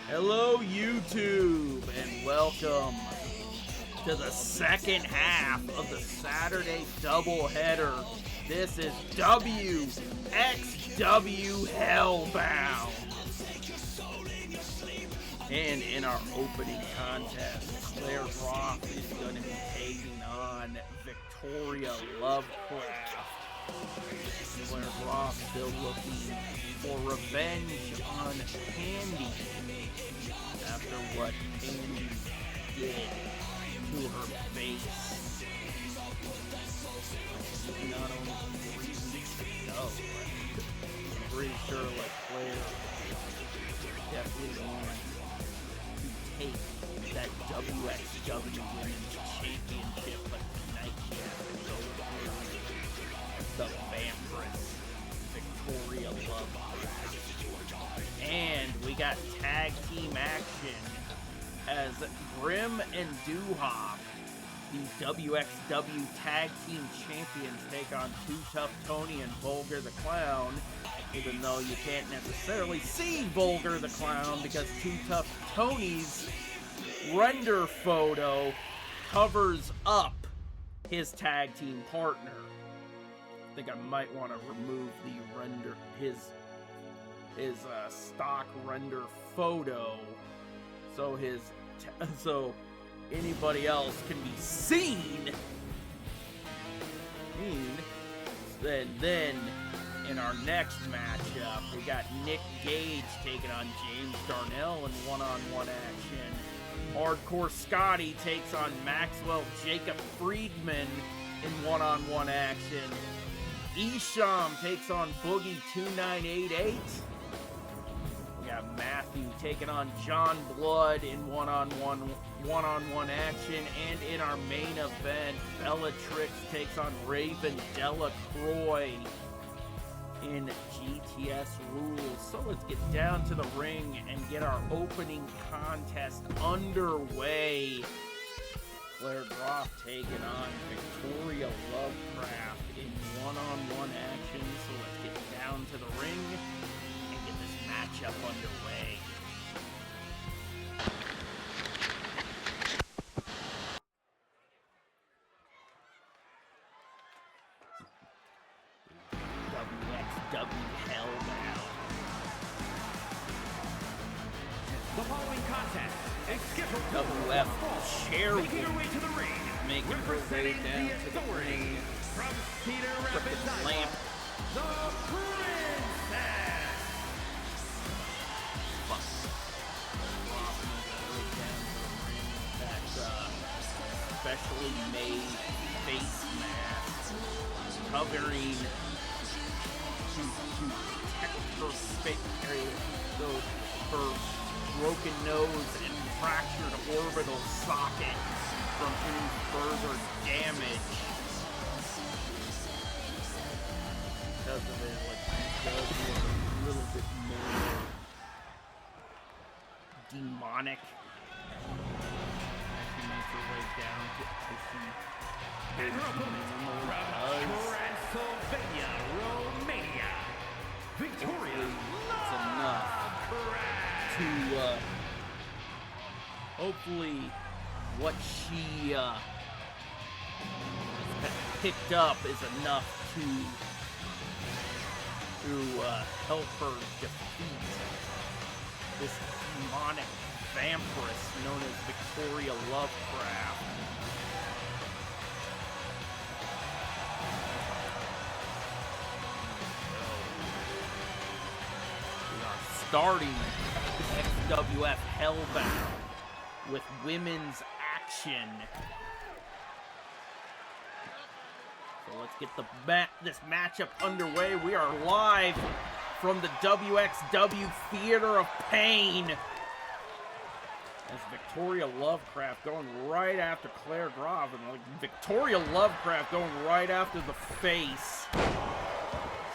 Hello, YouTube, and welcome to the second half of the Saturday doubleheader. This is WXW Hellbound. And in our opening contest, Claire Groff is going to be taking on Victoria Lovecraft. Claire Groff still looking for revenge on Candy after what Candy did to her face. Not only the reasons to go, I'm pretty sure Claire definitely wants to take that WXW Women's Championship, but tonight she has to go through the vampiress, Victoria Lovecraft. And we got tag team action as Grim and Duhawk, the WXW Tag Team Champions, take on Too Tough Tony and Vulgar the Clown, even though you can't necessarily see Vulgar the Clown because Too Tough Tony's render photo covers up his tag team partner. I think I might want to remove the render, his stock render photo, so so anybody else can be seen. And then in our next matchup, we got Nick Gage taking on James Darnell in one-on-one action. Hardcore Scotty takes on Maxwell Jacob Friedman in one-on-one action. Isham takes on Boogie 2988. We got Matthew taking on John Blood in one-on-one action. And in our main event, Bellatrix takes on Raven Delacroix in GTS rules. So let's get down to the ring and get our opening contest underway. Claire Groff taking on Victoria Lovecraft in one-on-one action. So let's get down to the ring and get this matchup underway. WXW Hellbound. The following contest is scheduled WF Cherry making her way to the ring, making her way down to the ring from Cedar Rapids, lamp. the Princess. That specially made face mask covering to protect her face area, her broken nose and fractured orbital socket from any further damage. Because of it, it does look a little bit more demonic. She makes her way down to And her opponent from Transylvania, Romania, Victoria it's enough to hopefully what she picked up is enough to help her defeat this demonic vampiress known as Victoria Lovecraft. We are starting XWF Hellbound with women's action. So let's get this matchup underway. We are live from the WXW Theater of Pain as Victoria Lovecraft going right after Claire Groff, and Victoria Lovecraft going right after the face,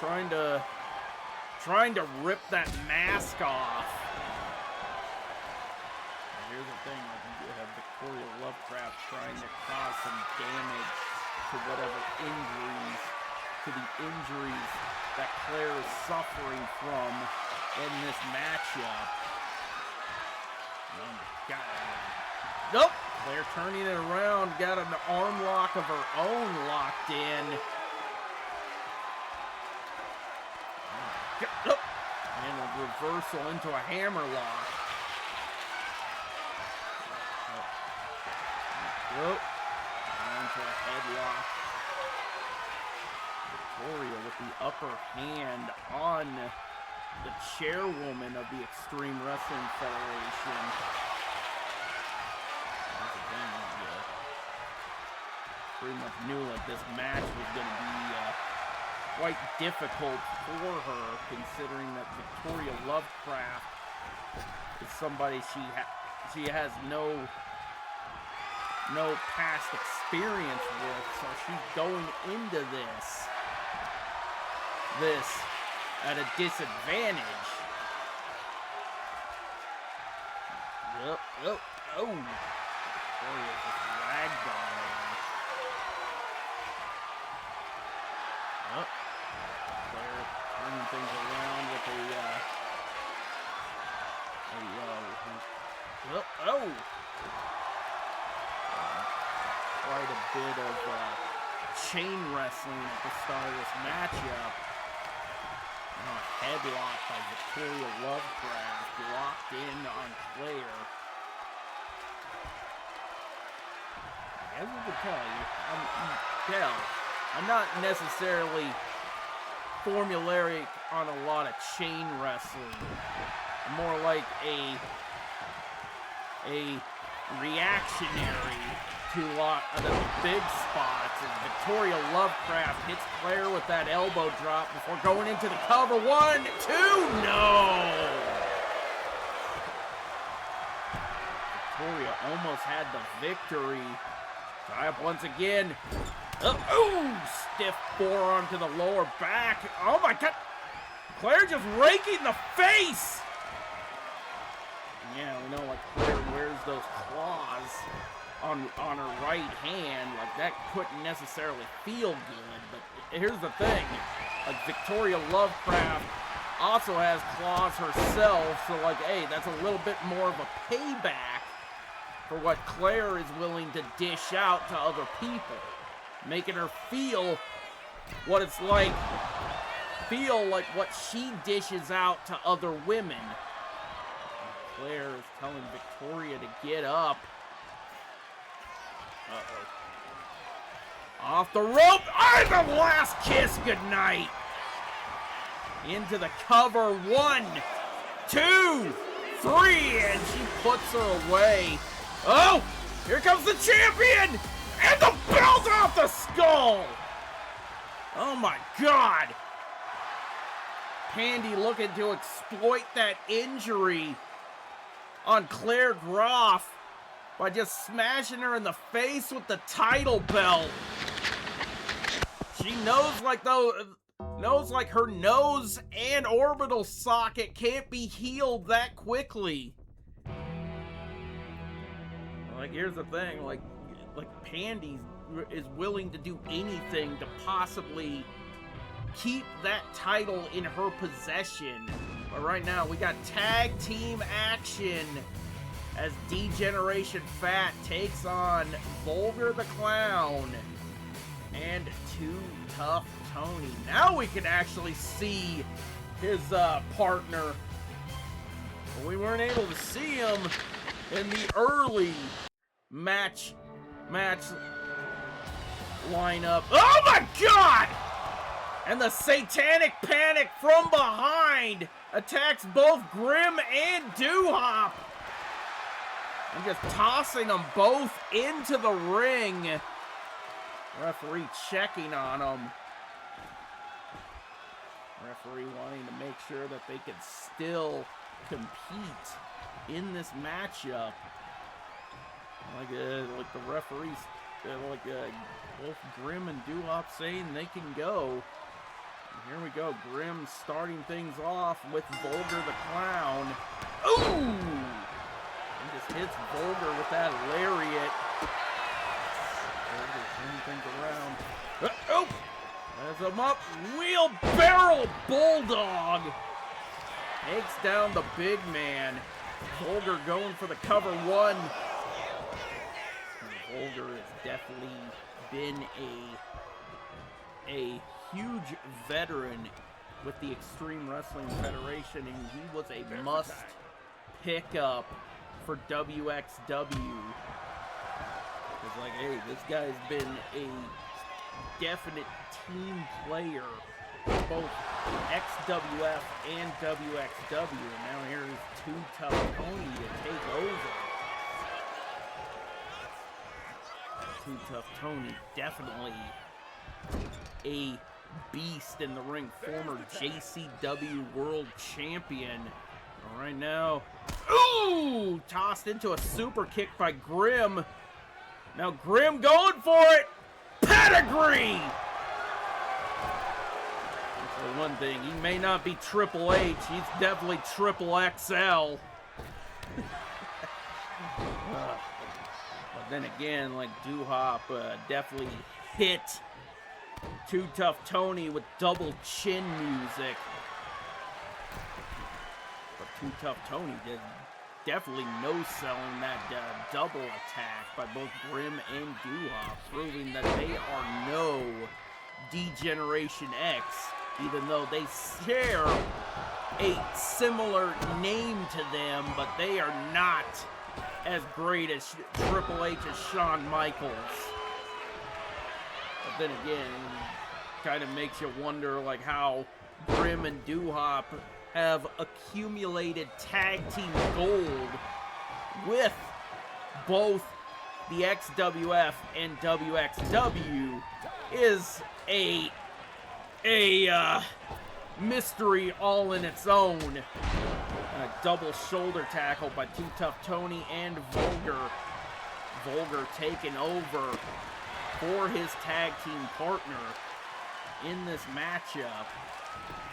trying to rip that mask off. And here's the thing, you have Victoria Lovecraft trying to cause some damage to whatever injuries that Claire is suffering from in this matchup. Got it. Nope. Claire turning it around. Got an arm lock of her own locked in. Nope. And a reversal into a hammer lock. Nope. Into a headlock. Victoria with the upper hand on the chairwoman of the Extreme Wrestling Federation. Pretty much knew like this match was going to be quite difficult for her, considering that Victoria Lovecraft is somebody she has no past experience with, so she's going into this at a disadvantage. Yep. Oh. Victoria just lagged on her. Yep. Claire turning things around with quite a bit of chain wrestling at the start of this matchup. Headlock by Victoria Lovecraft, locked in on Claire. As you can tell, I'm not necessarily formulaic on a lot of chain wrestling. I'm more like a reactionary to a lot of the big spots. And Victoria Lovecraft hits Claire with that elbow drop before going into the cover. 1, 2, no! Victoria almost had the victory. Tie up once again. Stiff forearm to the lower back. Oh my God! Claire just raking the face! Yeah, we know like Claire wears those claws on her right hand. Like that couldn't necessarily feel good, but here's the thing. Like Victoria Lovecraft also has claws herself, so like, hey, that's a little bit more of a payback for what Claire is willing to dish out to other people. Making her feel what it's like, what she dishes out to other women. And Claire is telling Victoria to get up. Off the rope. The last kiss goodnight. Into the cover. 1, 2, 3. And she puts her away. Oh, here comes the champion. And the belt off the skull! Oh my God! Pandy looking to exploit that injury on Claire Groff by just smashing her in the face with the title belt. She knows like her nose and orbital socket can't be healed that quickly. Like, here's the thing, like Pandy is willing to do anything to possibly keep that title in her possession. But right now, we got tag team action as D-Generation Fat takes on Vulgar the Clown and Too Tough Tony. Now we can actually see his partner. But we weren't able to see him in the early match lineup. Oh my God! And the Satanic Panic from behind attacks both Grim and Doo-Hop. And just tossing them both into the ring. Referee checking on them. Referee wanting to make sure that they could still compete in this matchup. Like the referees, both Grim and Doo-Hop saying they can go. And here we go, Grim starting things off with Vulgar the Clown. Ooh! And just hits Vulgar with that lariat. Vulgar turning things around. Has him up, wheelbarrow bulldog. Takes down the big man. Vulgar going for the cover one. Vulgar has definitely been a huge veteran with the Extreme Wrestling Federation, and he was a must pick up for WXW. It's like, hey, this guy's been a definite team player for both XWF and WXW, and now here's Too Tough Tony to take over. Too Tough Tony, definitely a beast in the ring, former JCW World Champion. All right now, ooh, tossed into a super kick by Grim. Now Grim going for it, pedigree. For one thing, he may not be Triple H, he's definitely Triple XL. But then again, like Doo-Hop definitely hit Too Tough Tony with double chin music. But Too Tough Tony did definitely no-selling that double attack by both Grim and Doo-Hop, proving that they are no D-Generation X, even though they share a similar name to them, but they are not as great as Triple H as Shawn Michaels. But then again, kind of makes you wonder like how Grim and Doo-Hop have accumulated tag team gold with both the XWF and WXW is a mystery all in its own. A double shoulder tackle by Too Tough Tony and Vulgar. Vulgar taking over for his tag team partner in this matchup.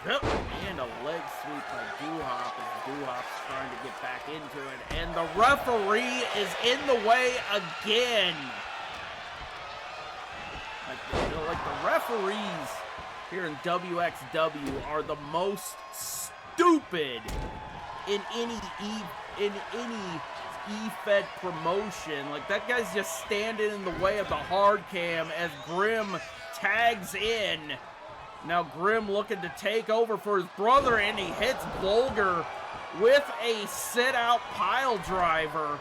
Yep. And a leg sweep by Doo-Hop as Doo-Hop's trying to get back into it. And the referee is in the way again. Like the referees here in WXW are the most stupid in any E-Fed promotion. Like, that guy's just standing in the way of the hard cam as Grim tags in. Now Grim looking to take over for his brother, and he hits Vulgar with a sit-out pile driver,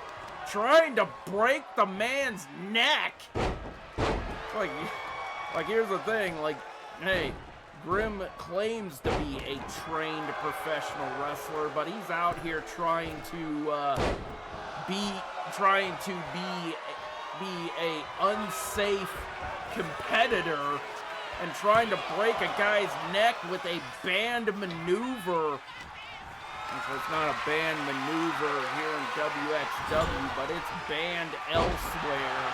trying to break the man's neck. Like here's the thing, like, hey, Grim claims to be a trained professional wrestler, but he's out here trying to be a unsafe competitor and trying to break a guy's neck with a banned maneuver. And so it's not a banned maneuver here in WXW, but it's banned elsewhere.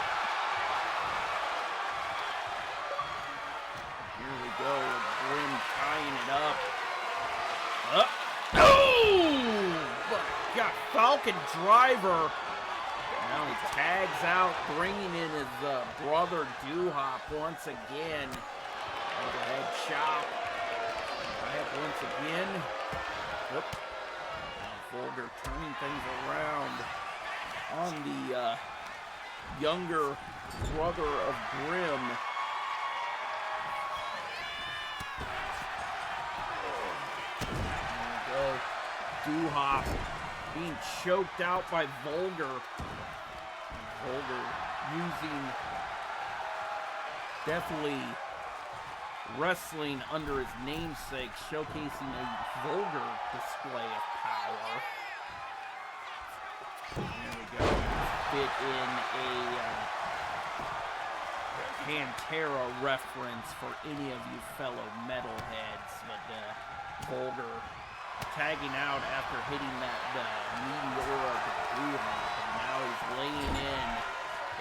Here we go, Grim tying it up. Oh! Got Falcon Driver. Now he tags out, bringing in his brother Doo-Hop once again. Overhead chop. Back once again. Yep. Now Vulgar turning things around on the younger brother of Grim. There we go. Doo-Hop being choked out by Vulgar. Vulgar using definitely wrestling under his namesake, showcasing a Vulgar display of power. There we go. Fit in a Pantera reference for any of you fellow metalheads, but Vulgar tagging out after hitting that meteor of Doo-Hop, and now he's laying in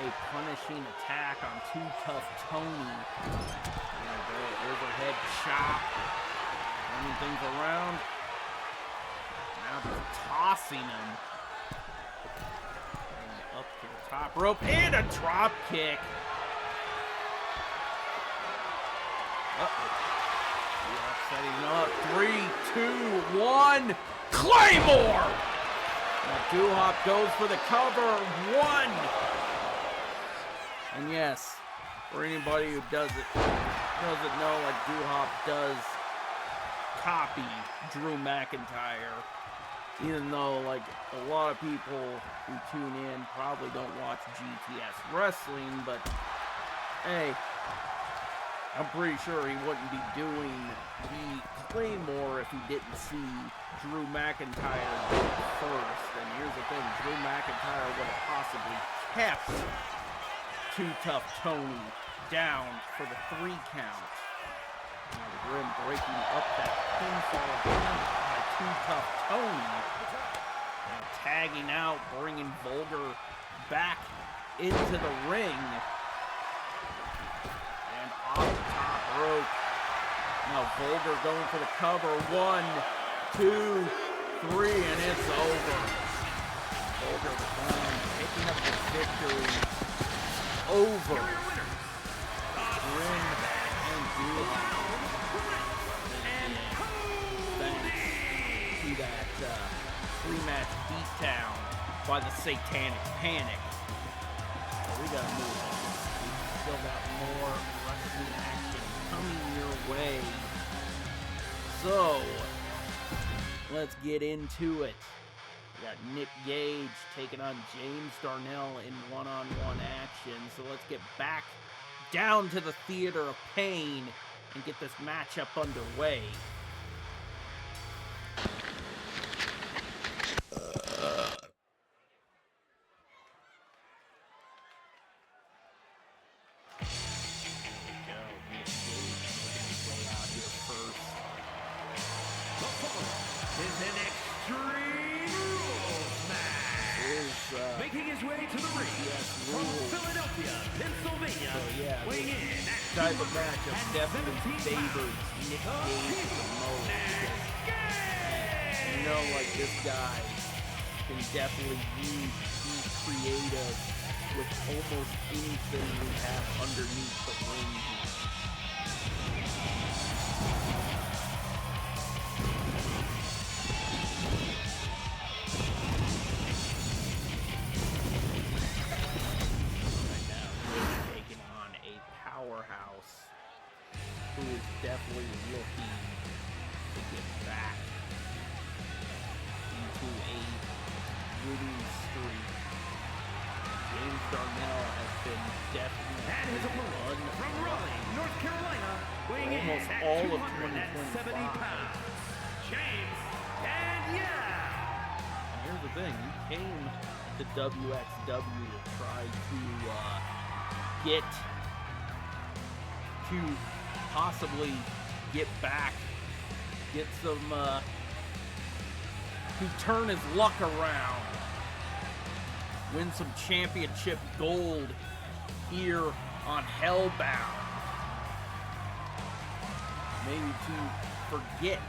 a punishing attack on Too Tough Tony. There we go, overhead chop, turning things around. Now just tossing him. And up to the top rope, and a drop kick. Setting up, 3, 2, 1, Claymore! Doo-Hop goes for the cover. 1. And yes, for anybody who doesn't know, like Doo-Hop does copy Drew McIntyre. Even though, like, a lot of people who tune in probably don't watch GTS Wrestling, but hey, I'm pretty sure he wouldn't be doing the Claymore if he didn't see Drew McIntyre do it first. And here's the thing, Drew McIntyre would have possibly kept Too Tough Tony down for the 3 count. Now the Grim breaking up that pinfall by Too Tough Tony. Now tagging out, bringing Vulgar back into the ring. And off the top rope. Now Vulgar going for the cover. 1, 2, 3, and it's over. Vulgar picking up the victory over Grim and Doo-Hop. Thanks to that 3-match beatdown by the Satanic Panic. So we gotta move on. We still got more wrestling action coming your way. So let's get into it. We got Nick Gage taking on James Darnell in one-on-one action. So let's get back down to the Theater of Pain and get this matchup underway. Making his way to the ring from Philadelphia, Pennsylvania, weighing in at Type of matchup definitely favors Nick Gage the most. You know, like, this guy can definitely be creative with almost anything we have underneath the ring here. Who is definitely looking to get back into a winning streak. James Darnell has been definitely and his opponent from Raleigh, North Carolina, weighing almost in at all of 270 pounds. James, and And here's the thing, he came to WXW to try to get to possibly get back, get some, to turn his luck around, win some championship gold here on Hellbound. Maybe to forget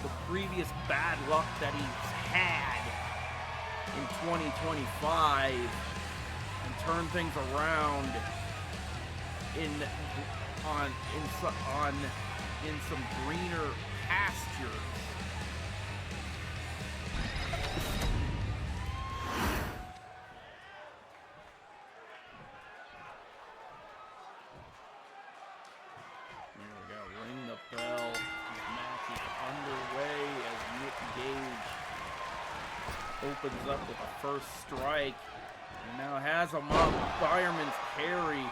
the previous bad luck that he's had in 2025 and turn things around in some greener pastures. There we go. Ring the bell. This match is underway as Nick Gage opens up with the first strike and now has him up. Fireman's carry.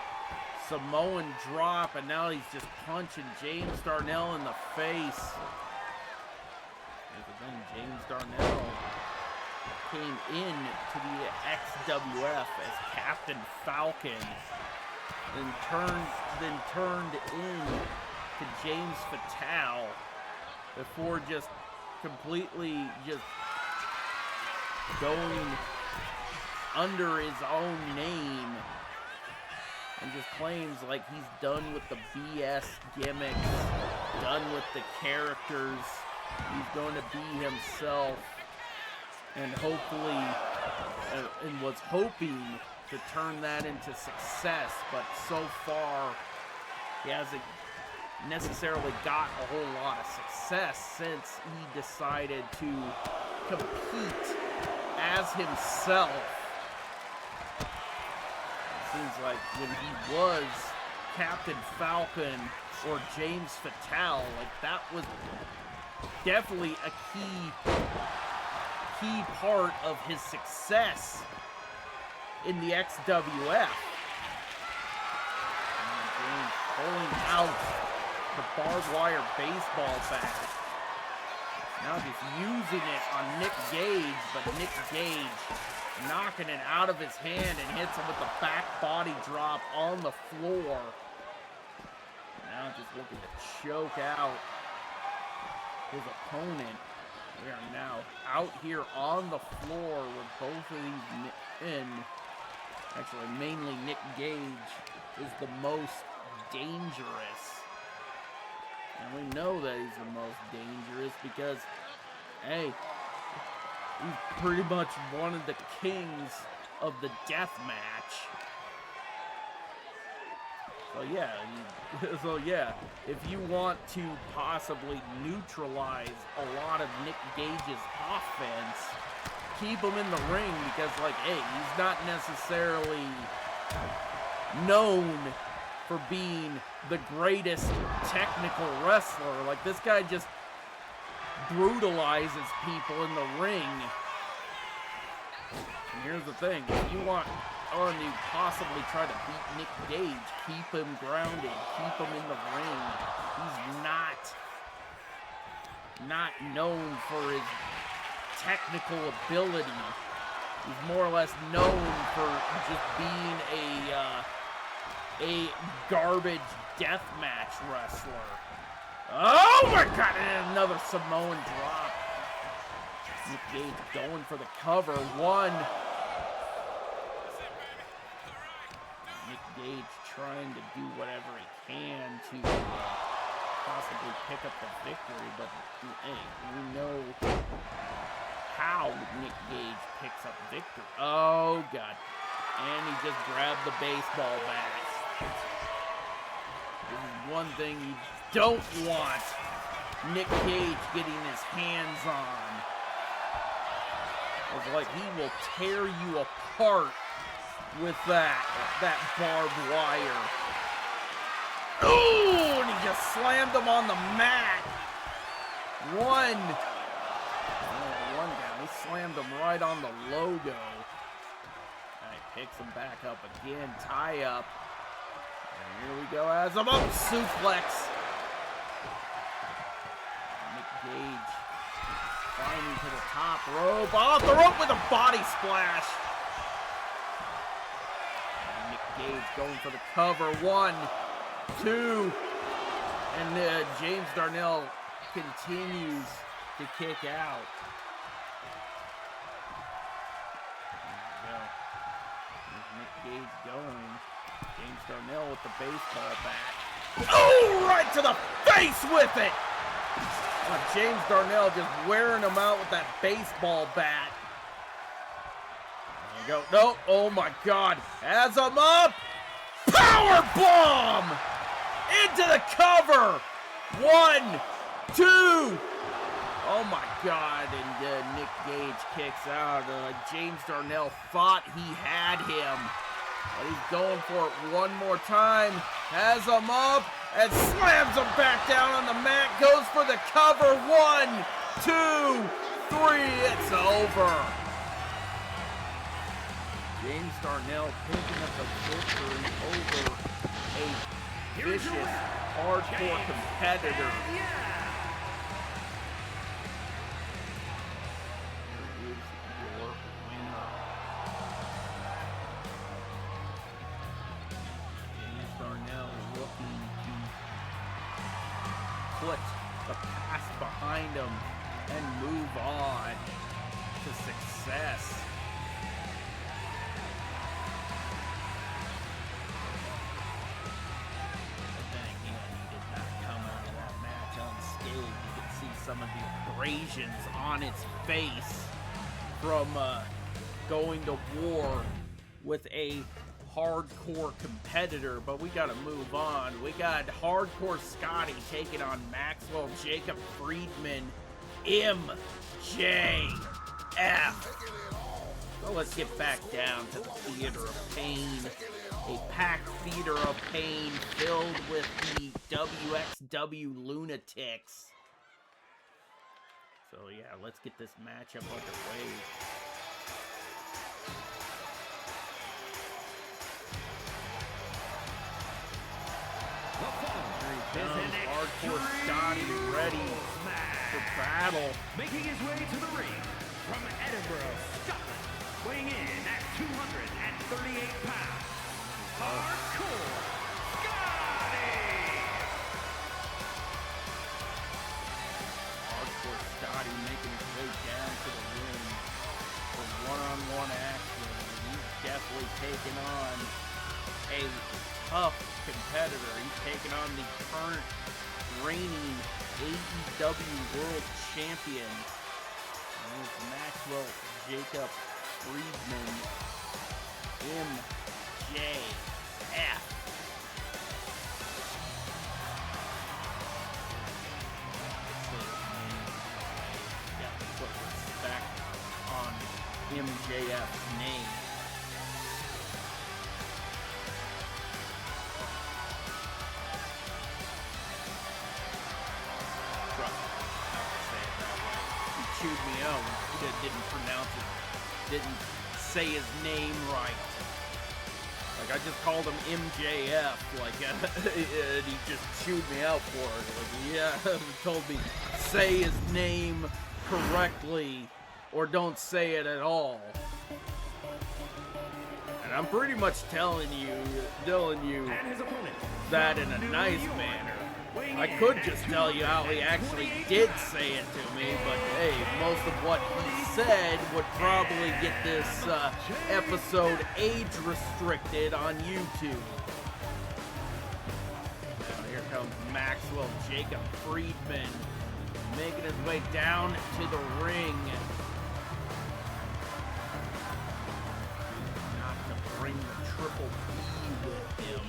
Samoan drop, and now he's just punching James Darnell in the face. But then James Darnell came in to the XWF as Captain Falcon, and turned in to James Fatal before just completely just going under his own name. And just claims like he's done with the BS gimmicks, done with the characters. He's going to be himself, and hopefully, and was hoping to turn that into success. But so far, he hasn't necessarily got a whole lot of success since he decided to compete as himself. It seems like when he was Captain Falcon or James Fatale, like that was definitely a key part of his success in the XWF. And James pulling out the barbed wire baseball bat. Now just using it on Nick Gage, but Nick Gage knocking it out of his hand and hits him with the back body drop on the floor. Now just looking to choke out his opponent. We are now out here on the floor with both of these men. Actually, mainly Nick Gage is the most dangerous. And we know that he's the most dangerous because, hey, he's pretty much one of the kings of the death match. So yeah, if you want to possibly neutralize a lot of Nick Gage's offense, keep him in the ring because, like, hey, he's not necessarily known for being the greatest technical wrestler. Like, this guy just brutalizes people in the ring. And here's the thing, if you want to possibly try to beat Nick Gage, keep him grounded, keep him in the ring. He's not known for his technical ability. He's more or less known for just being a garbage deathmatch wrestler. Oh my God, and another Samoan drop. Nick Gage going for the cover. One. Nick Gage trying to do whatever he can to possibly pick up the victory, but hey, we know how Nick Gage picks up victory. Oh God. And he just grabbed the baseball bat. This is one thing you don't want Nick Gage getting his hands on. It's like he will tear you apart with that barbed wire. Ooh, and he just slammed him on the mat. One down. He slammed him right on the logo. And he picks him back up again. Tie up. And here we go as a suplex. Nick Gage climbing to the top rope. Off the rope with a body splash. Gage going for the cover. 1, 2, and James Darnell continues to kick out. There we go. There's Nick Gage going. James Darnell with the baseball bat. Oh, right to the face with it! James Darnell just wearing him out with that baseball bat. Go. No. Oh my God. Has him up. Power bomb into the cover. 1, 2. Oh my God. And Nick Gage kicks out. James Darnell thought he had him, but he's going for it one more time. Has him up and slams him back down on the mat. Goes for the cover. 1, 2, 3. It's over. James Darnell picking up the victory over a vicious, hardcore competitor. Here is your winner. James Darnell looking to put the past behind him and move on to success. Some of the abrasions on its face from going to war with a hardcore competitor, but we gotta move on. We got Hardcore Scotty taking on Maxwell Jacob Friedman, MJF. So let's get back down to the Theater of Pain. A packed Theater of Pain filled with the WXW lunatics. So yeah, let's get this matchup underway. Hardcore Scotty ready for battle. Making his way to the ring from Edinburgh, Scotland, weighing in at 238 pounds, Hardcore Scotty! Hardcore Scotty making his way down to the ring for one-on-one action. He's definitely taking on a tough competitor. He's taking on the current reigning AEW World Champion. It's Maxwell Jacob Friedman, MJF. Got to put respect on MJF's name. Chewed me out when he didn't pronounce it, didn't say his name right. Like, I just called him MJF, like, and he just chewed me out for it. Like, yeah, he told me, say his name correctly, or don't say it at all. And I'm pretty much telling you that in a nice manner. I could just tell you how he actually did say it to me, but hey, most of what he said would probably get this episode age restricted on YouTube. Now here comes Maxwell Jacob Friedman making his way down to the ring. Not to bring the Triple B with him.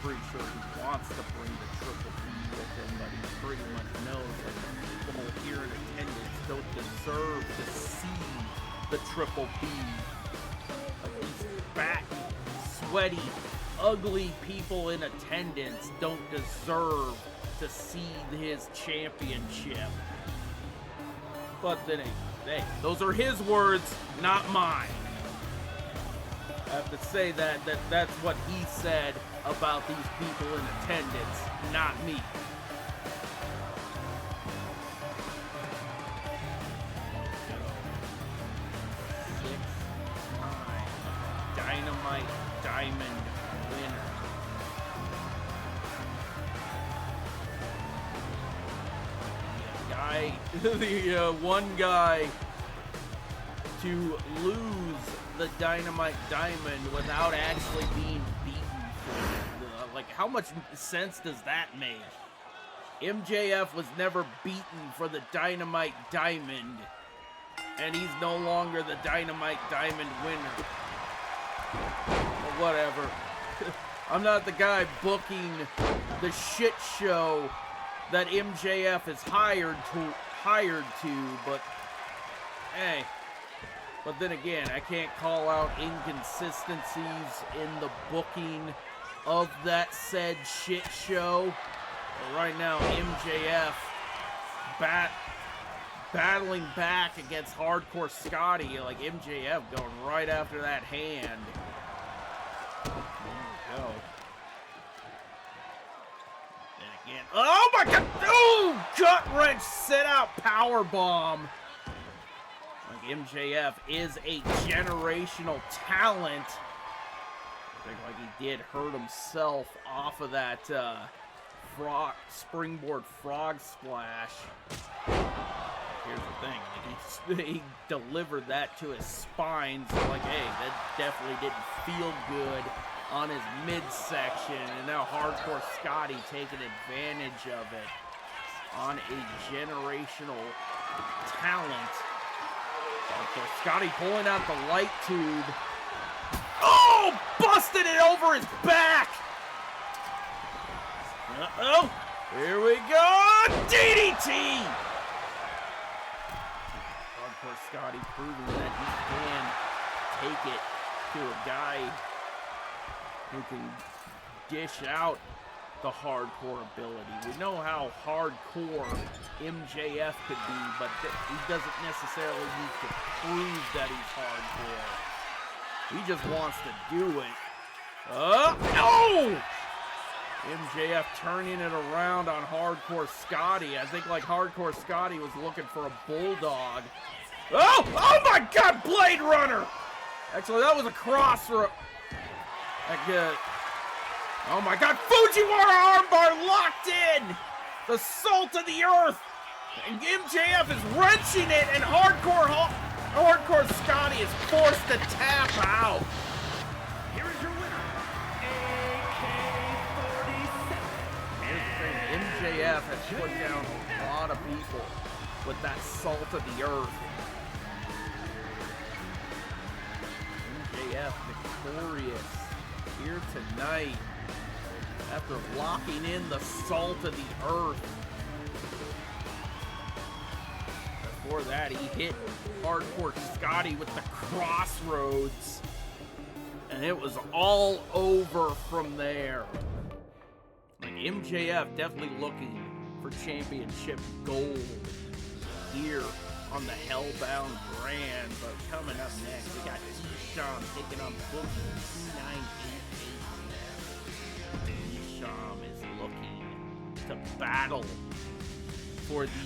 Pretty sure he wants to bring the Triple B with him, but he pretty much knows that the people here in attendance don't deserve to see the Triple B. Like these fat, sweaty, ugly people in attendance don't deserve to see his championship. But then, hey, those are his words, not mine. I have to say that's what he said about these people in attendance, not me. Six-time Dynamite Diamond winner. The one guy to lose the Dynamite Diamond without actually being beaten for it. Like, how much sense does that make? MJF was never beaten for the Dynamite Diamond, and he's no longer the Dynamite Diamond winner. But whatever. I'm not the guy booking the shit show that MJF is hired to, but hey. But then again, I can't call out inconsistencies in the booking of that said shit show. But right now, MJF battling back against Hardcore Scotty. Like, MJF going right after that hand. There we go. Then again, oh my god! Oh, gut wrench, sit out power bomb. Like, MJF is a generational talent. I think like he did hurt himself off of that springboard frog splash. Here's the thing, like he delivered that to his spine, so like, hey, that definitely didn't feel good on his midsection, and now Hardcore Scotty taking advantage of it. on a generational talent. Scotty pulling out the light tube. Oh! Busted it over his back! Uh-oh! Here we go! DDT! Hardcore Scotty proving that he can take it to a guy who can dish out the hardcore ability. We know how hardcore MJF could be, but he doesn't necessarily need to prove that he's hardcore. He just wants to do it. No! MJF turning it around on Hardcore Scotty. I think like Hardcore Scotty was looking for a bulldog. Oh my God, Blade Runner! Actually, that was a crossroad. Oh my God, Fujiwara armbar locked in! The salt of the earth! And MJF is wrenching it, and Hardcore Scotty is forced to tap out. Here is your winner, AK-47. Here's the thing, MJF has put down a lot of people with that salt of the earth. MJF victorious here tonight after locking in the salt of the earth. Before that, he hit Hardcore Scotty with the crossroads, and it was all over from there. Like MJF definitely looking for championship gold here on the Hellbound brand. But coming up next, we got Sean taking on Boogie 2988. Sean is looking to battle for the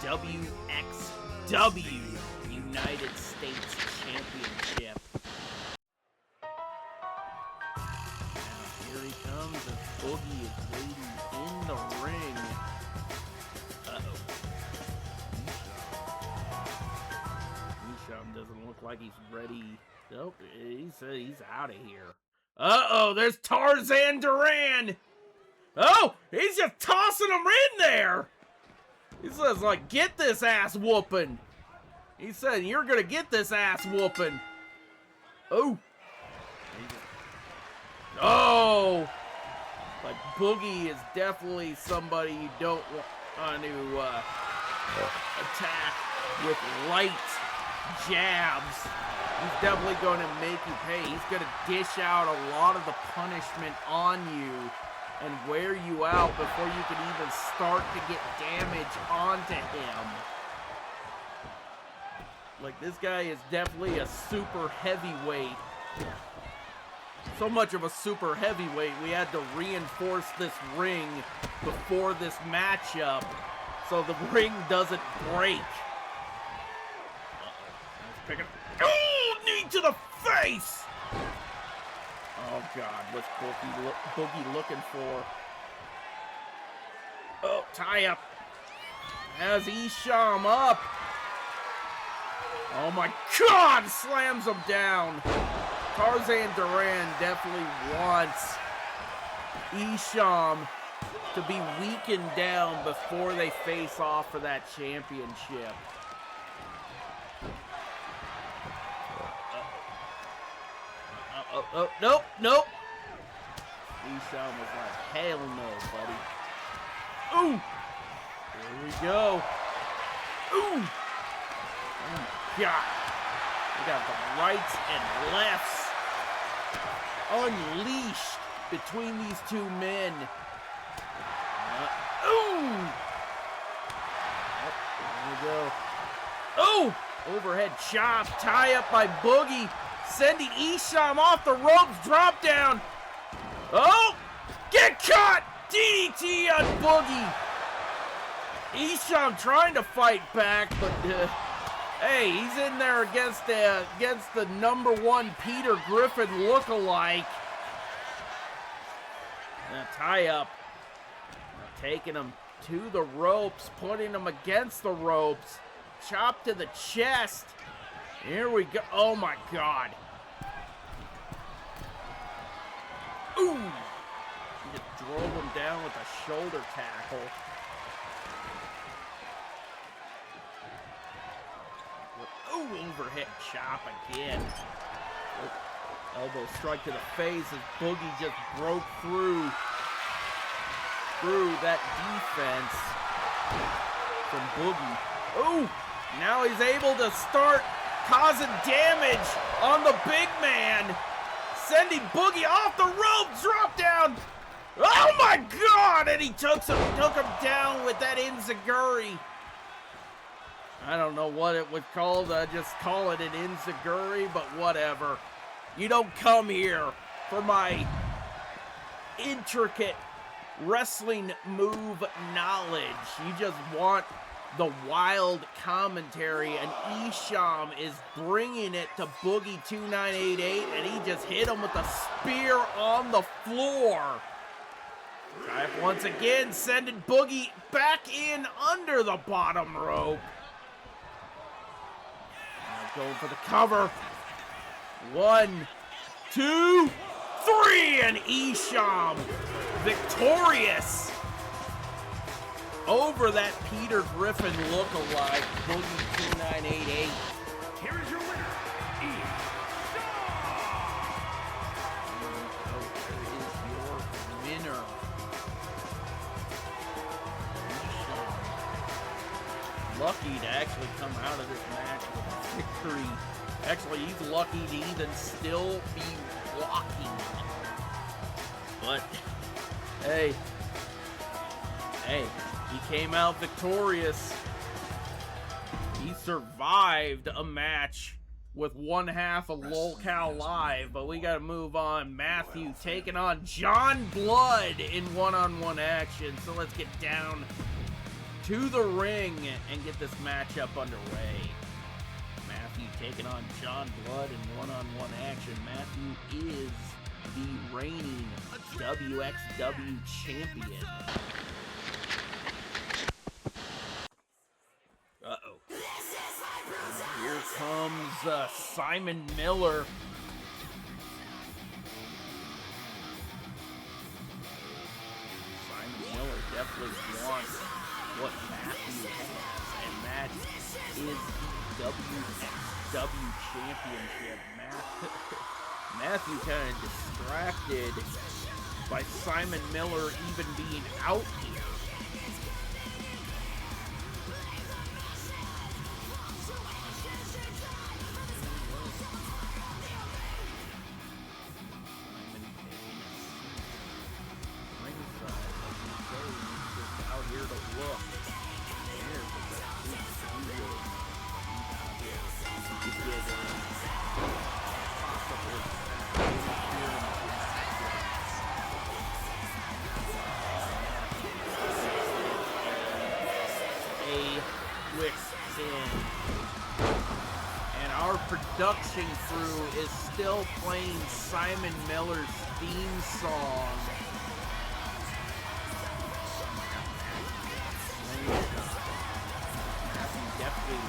WXW United States Championship. Now here he comes as Boogie is waiting in the ring. Isham doesn't look like he's ready. Nope, he's out of here. There's Tarzan Duran. Oh, he's just tossing him in there. He says, like, get this ass whooping. He said, you're gonna get this ass whooping. Oh. Oh. Like, Boogie is definitely somebody you don't want to attack with light jabs. He's definitely going to make you pay. He's going to dish out a lot of the punishment on you and wear you out before you can even start to get damage onto him. Like, this guy is definitely a super heavyweight. So much of a super heavyweight, we had to reinforce this ring before this matchup so the ring doesn't break. Oh, knee to the face! Oh God, what's Boogie looking for? Oh, tie up. Has Isham up. Oh my God, slams him down. Tarzan Duran definitely wants Isham to be weakened down before they face off for that championship. Nope. Isham was like, hell no, buddy. Ooh! Here we go. Ooh! Oh my God. We got the rights and lefts unleashed between these two men. Ooh! There we go. Oh! Overhead chop, tie up by Boogie, sending Isham off the ropes, drop down. Oh! Get caught! DDT on Boogie. Isham trying to fight back, but hey, he's in there against the #1 Peter Griffin lookalike. Tie up. Taking him to the ropes, putting him against the ropes. Chop to the chest. Here we go. Oh my God. Ooh. He just drove him down with a shoulder tackle. overhead chop again. Oh, elbow strike to the face as Boogie just broke through that defense from Boogie. Oh, now he's able to start causing damage on the big man, sending Boogie off the rope, drop down. Oh my God! And he took him down with that enziguri. I don't know what it was called. I just call it an enziguri, but whatever. You don't come here for my intricate wrestling move knowledge. You just want the wild commentary, and Isham is bringing it to Boogie 2988, and he just hit him with a spear on the floor. Triumph once again sending Boogie back in under the bottom rope. Now going for the cover. 1, 2, 3, and Isham victorious over that Peter Griffin look-alike, Boogie 2988. Here is your winner, Isham. There is your winner. Lucky to actually come out of this match with a victory. Actually, he's lucky to even still be walking. But, hey, he came out victorious. He survived a match with one half of LOLCal Live, but we gotta move on. Matthew taking on John Blood in one-on-one action. So let's get down to the ring and get this matchup underway. Matthew taking on John Blood in one-on-one action. Matthew is the reigning WXW champion. Uh-oh. Here comes Simon Miller. Simon Miller definitely wants what Matthew has, and that is the WXW championship. Matthew kind of distracted by Simon Miller even being out here. Production crew is still playing Simon Miller's theme song. Matthew definitely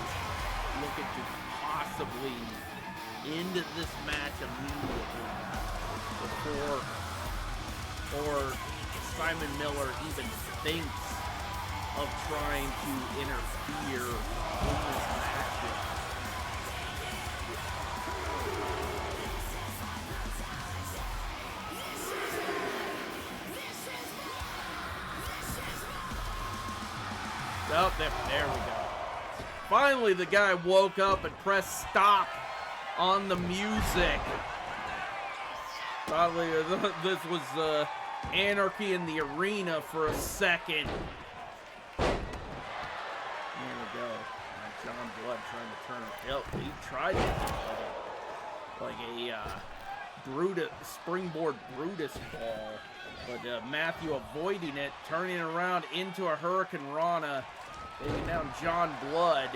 looking to possibly end this match immediately before Simon Miller even thinks of trying to interfere in this match. Oh, there we go. Finally, the guy woke up and pressed stop on the music. Probably this was anarchy in the arena for a second. There we go. John Blood trying to turn it. Yep, he tried to like a Brutus, springboard Brutus ball. But Matthew avoiding it, turning it around into a Hurricane Rana, taking down John Blood.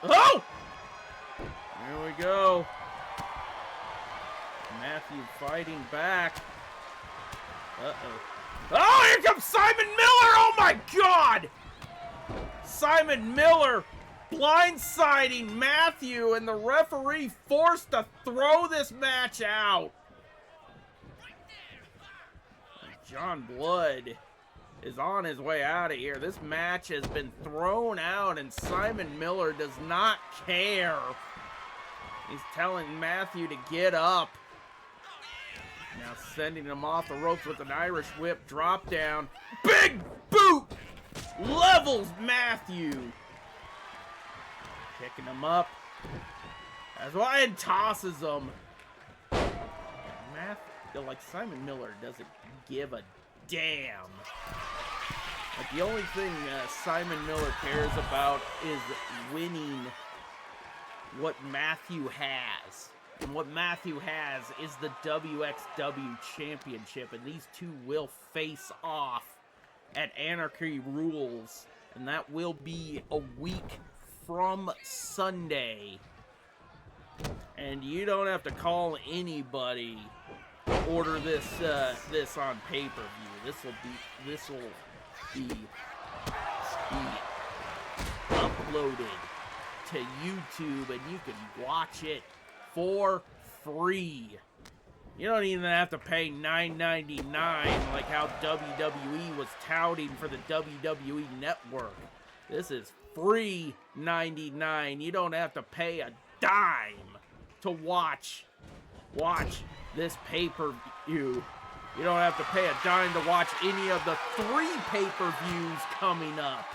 Oh! There we go. Matthew fighting back. Uh-oh. Oh, here comes Simon Miller! Oh my God! Simon Miller blindsiding Matthew, and the referee forced to throw this match out. John Blood is on his way out of here. This match has been thrown out, and Simon Miller does not care. He's telling Matthew to get up. Now sending him off the ropes with an Irish whip drop down. Big boot! Levels Matthew. Picking him up. That's why it tosses him. Like Simon Miller doesn't give a damn. Like the only thing Simon Miller cares about is winning what Matthew has. And what Matthew has is the WXW Championship. And these two will face off at Anarchy Rules. And that will be a week from Sunday. And you don't have to call anybody to order this on pay-per-view. This will be uploaded to YouTube, and you can watch it for free. You don't even have to pay $9.99 like how WWE was touting for the WWE Network. This is free $9.99. You don't have to pay a dime to watch this pay-per-view. You don't have to pay a dime to watch any of the 3 pay-per-views coming up.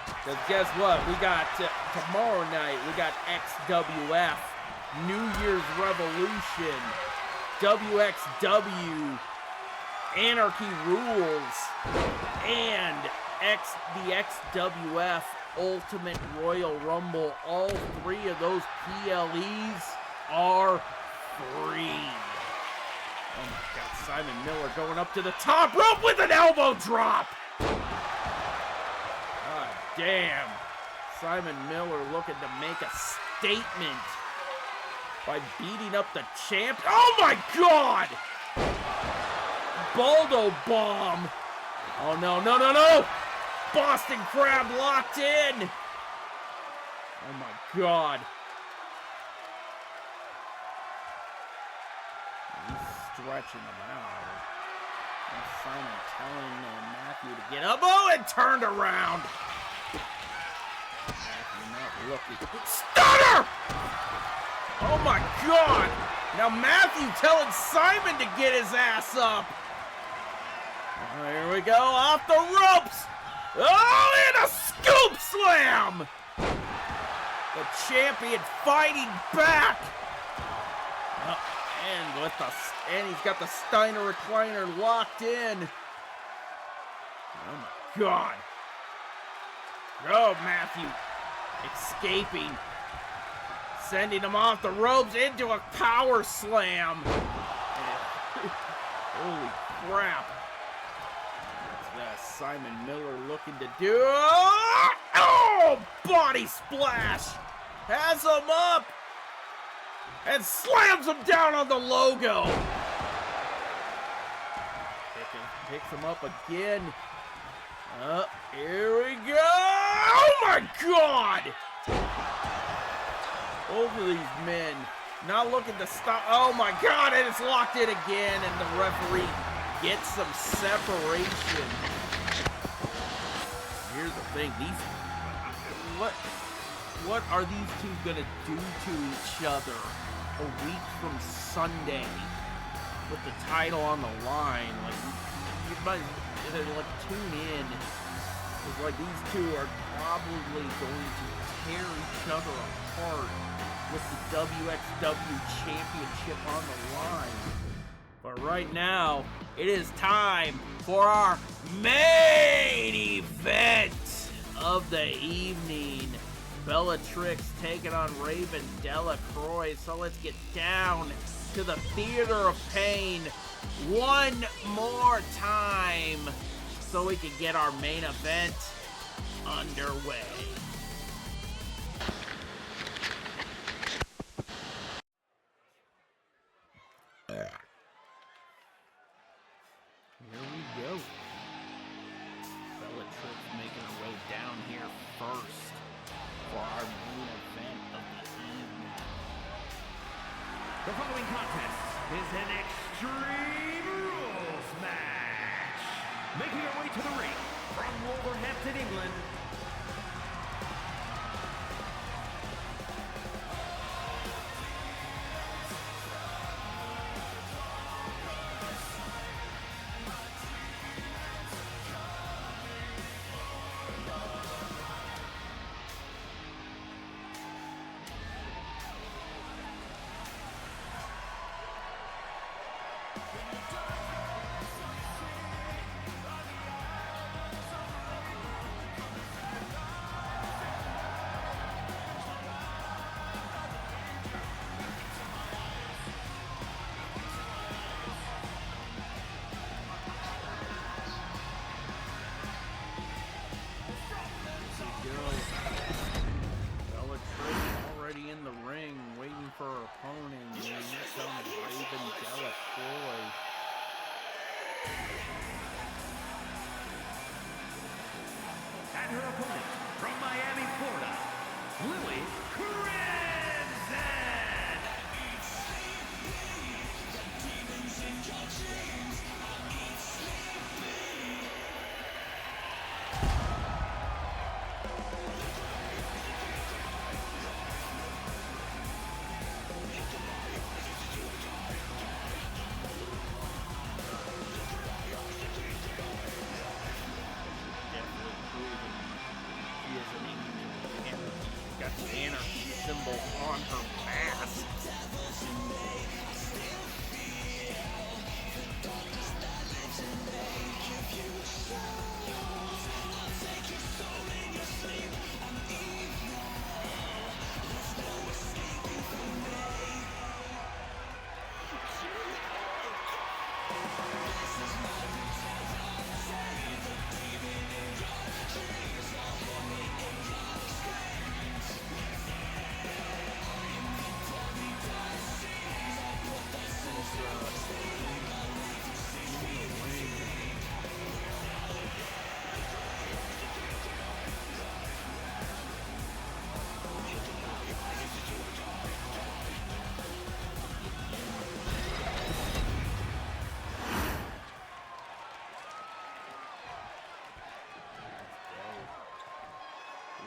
Because guess what? We got tomorrow night, we got XWF, New Year's Revolution, WXW, Anarchy Rules, and the XWF Ultimate Royal Rumble. All 3 of those PLEs are free. Oh my God, Simon Miller going up to the top rope with an elbow drop. God damn. Simon Miller looking to make a statement by beating up the champ. Oh my God! Baldo bomb. Oh no, no, no, no! Boston Crab locked in. Oh my God. Stretching him out. And Simon telling Matthew to get up. Oh, and turned around. Matthew not looking. Stunner! Oh my God! Now Matthew telling Simon to get his ass up. Oh, here we go, off the ropes. Oh, and a scoop slam! The champion fighting back. And he's got the Steiner recliner locked in. Oh my God. Oh, Matthew escaping. Sending him off the ropes into a power slam. Holy crap. That's Simon Miller looking to do. Oh, body splash. Has him up. And slams him down on the logo. Picks him up again. Here we go. Oh my God. Both of these men not looking to stop. Oh my God, and it's locked in again, and the referee gets some separation. Here's the thing, what are these two gonna do to each other a week from Sunday with the title on the line? Like, you might tune in, because like these two are probably going to tear each other apart with the WXW Championship on the line. But right now, it is time for our main event of the evening. Bellatrix taking on Raven Delacroix. So let's get down to the Theater of Pain one more time so we can get our main event underway. Here we go. Bellatrix making her way down here first for our main event of the evening. The following contest is an Extreme Rules match Making her way to the ring from Wolverhampton, England, In the ring, waiting for her opponent, and here comes Raven Delacroix. and her opponent from Miami, Florida, Lily Crimson. Got the anarchy symbol on her mask.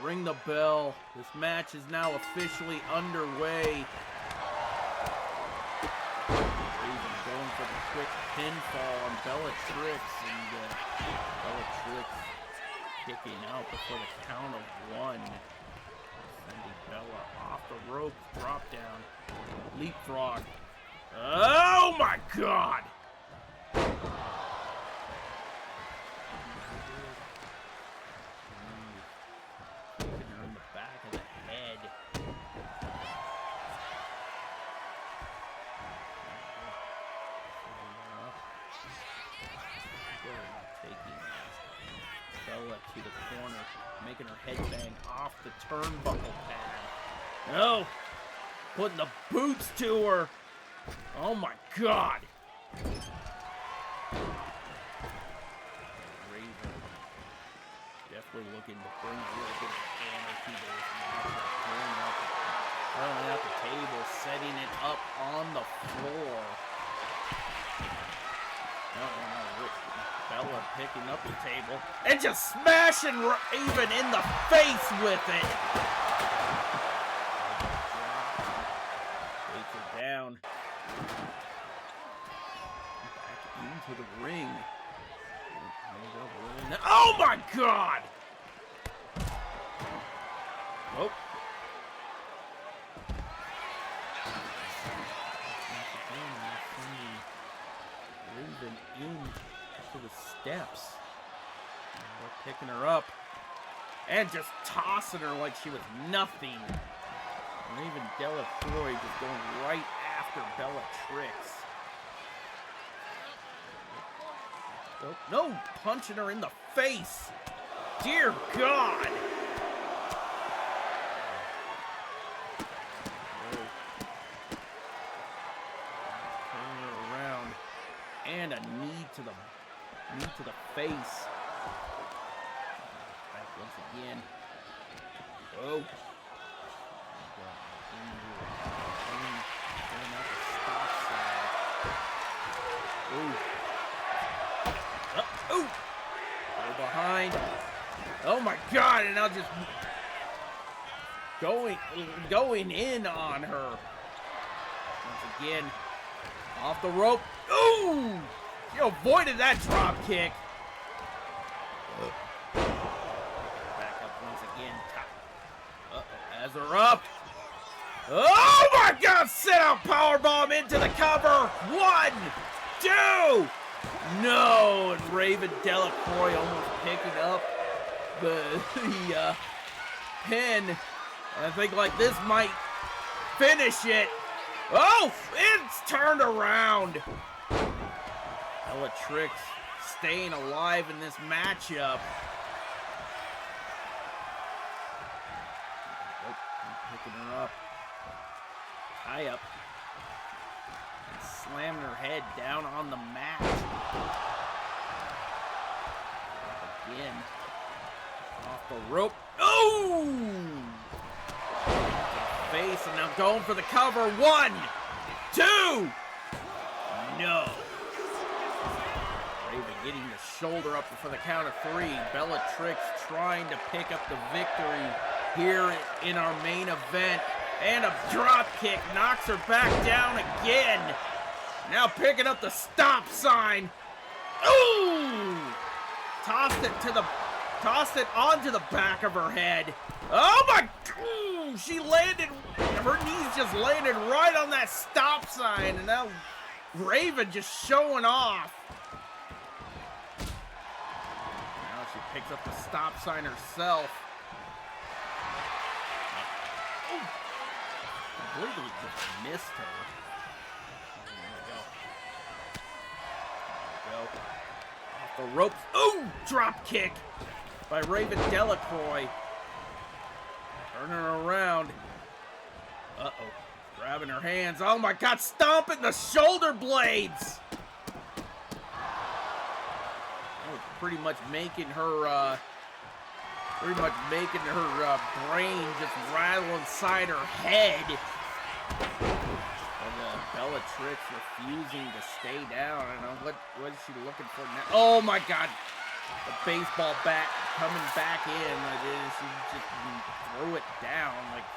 Ring the bell. This match is now officially underway. Raven going for the quick pinfall on Bellatrix, and Bellatrix kicking out before the count of one. Sending Bella off the rope, drop down, leapfrog. Oh my God! Back of the head. Taking Bella to the corner, making her head bang off the turnbuckle pad. No! Putting the boots to her. Oh my God! Raven definitely looking to bring a little bit of anarchy to this matchup. Throwing out the table, setting it up on the floor. Bella picking up the table and just smashing Raven in the face with it. Takes her down. Back into the ring. Oh my God! Oh. Raven in to the steps. They're picking her up and just tossing her like she was nothing. Raven Delacroix just going right after Bellatrix. Oh, no, punching her in the face. Dear God. Turning her around. And a knee to the face. Back once again. Oh. Ooh. behind. Oh my God, and now just going in on her. Once again, off the rope. Ooh! She avoided that drop kick. Back up once again. Has her up. Oh my God! Sit out powerbomb into the cover. 1, 2. No, and Raven Delacroix almost picking up the pin. I think like this might finish it. Oh, it's turned around. Bellatrix staying alive in this matchup. Oh, picking her up. Tie up. Slamming her head down on the mat. Again. Off the rope. Oh! Face, and now going for the cover. 1, 2. No. Raven getting the shoulder up for the count of 3. Bellatrix trying to pick up the victory here in our main event. And a drop kick knocks her back down again. Now picking up the stop sign. Ooh! Tossed it onto the back of her head. Oh my! Ooh, she landed. Her knees just landed right on that stop sign, and now Raven just showing off. Now she picks up the stop sign herself. Oh. Completely just missed her. There we go. Off the ropes. Ooh! Drop kick by Raven Delacroix. Turning her around. Uh-oh. Grabbing her hands. Oh my God, stomping the shoulder blades. Oh, pretty much making her, brain just rattle inside her head. And Bellatrix refusing to stay down. I don't know, what is she looking for now? Oh my God. The baseball bat coming back in. She just threw it down. Like,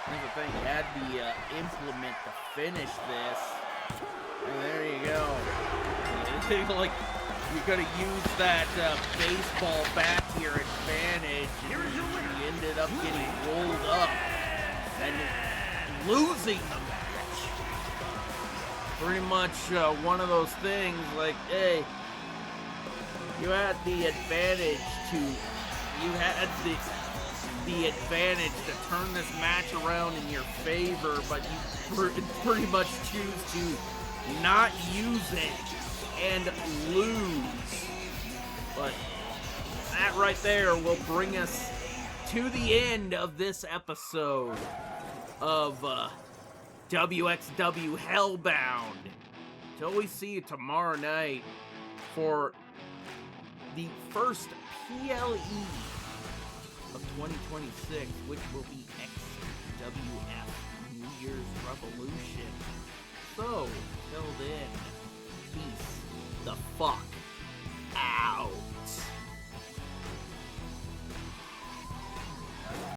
here's the thing, you had the implement to finish this. And there you go. Like, you're gonna use that baseball bat to your advantage, and you ended up getting rolled up and losing the match. Pretty much one of those things, like, hey, you had the advantage the advantage to turn this match around in your favor, but you pretty much choose to not use it and lose. But that right there will bring us to the end of this episode of WXW Hellbound. Till we see you tomorrow night for the first PLE of 2026, which will be XWF New Year's Revolution. So, till then, peace the fuck